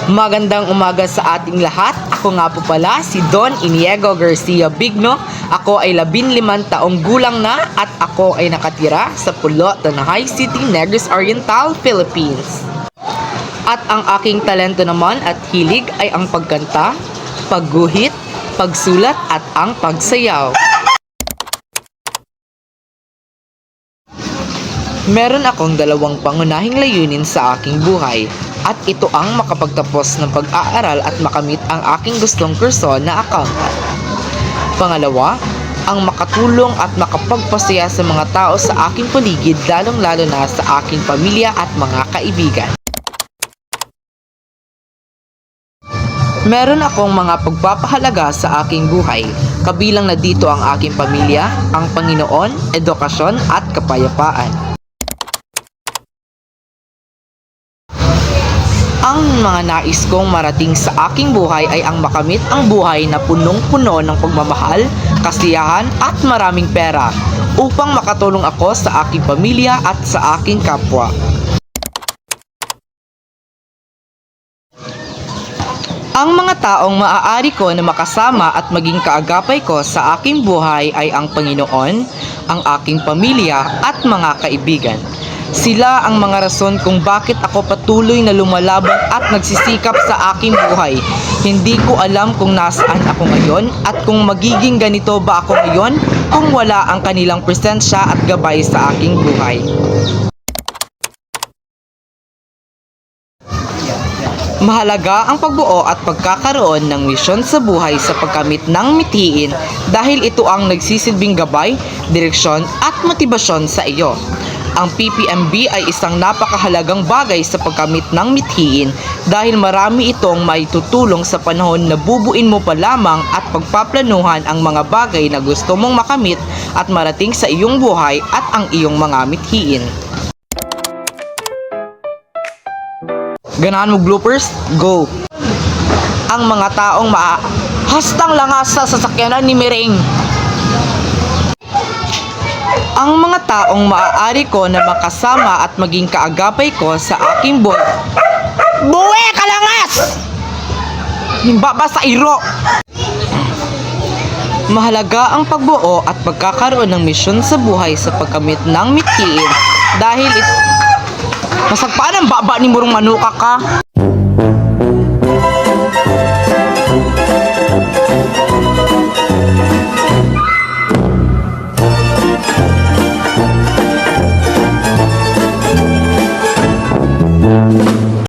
Magandang umaga sa ating lahat. Ako nga po pala si Don Iniego Garcia Bigno. Ako ay 15 taong gulang na at ako ay nakatira sa Pulot, Tanay City, Negros Oriental, Philippines. At ang aking talento naman at hilig ay ang pagkanta, pagguhit, pagsulat at ang pagsayaw. Meron akong dalawang pangunahing layunin sa aking buhay at ito ang makapagtapos ng pag-aaral at makamit ang aking gustong kurso na accountant. Pangalawa, ang makatulong at makapagpasaya sa mga tao sa aking paligid, lalong-lalo na sa aking pamilya at mga kaibigan. Meron akong mga pagpapahalaga sa aking buhay, kabilang na dito ang aking pamilya, ang Panginoon, edukasyon at kapayapaan. Ang mga nais kong marating sa aking buhay ay ang makamit ang buhay na punong-puno ng pagmamahal, kasiyahan at maraming pera upang makatulong ako sa aking pamilya at sa aking kapwa. Ang mga taong maaari ko na makasama at maging kaagapay ko sa aking buhay ay ang Panginoon, ang aking pamilya at mga kaibigan. Sila ang mga rason kung bakit ako patuloy na lumalaban at nagsisikap sa aking buhay. Hindi ko alam kung nasaan ako ngayon at kung magiging ganito ba ako ngayon kung wala ang kanilang presensya at gabay sa aking buhay. Mahalaga ang pagbuo at pagkakaroon ng misyon sa buhay sa pagkamit ng mithiin dahil ito ang nagsisilbing gabay, direksyon at motibasyon sa iyo. Ang PPMB ay isang napakahalagang bagay sa pagkamit ng mithiin dahil marami itong maitutulong sa panahon na bubuin mo pa lamang at pagpaplanuhan ang mga bagay na gusto mong makamit at marating sa iyong buhay at ang iyong mga mithiin. Ganahan mo bloopers? Go! Ang mga taong hastang langas sa sasakyanan ni Miring. Ang mga taong maaari ko na makasama at maging kaagapay ko sa aking buhay. Buwe kalangas! Himba ba sa iro? Mahalaga ang pagbuo at pagkakaroon ng misyon sa buhay sa pagkamit ng mithiin dahil masagpaan ang baba ni murong manuka ka.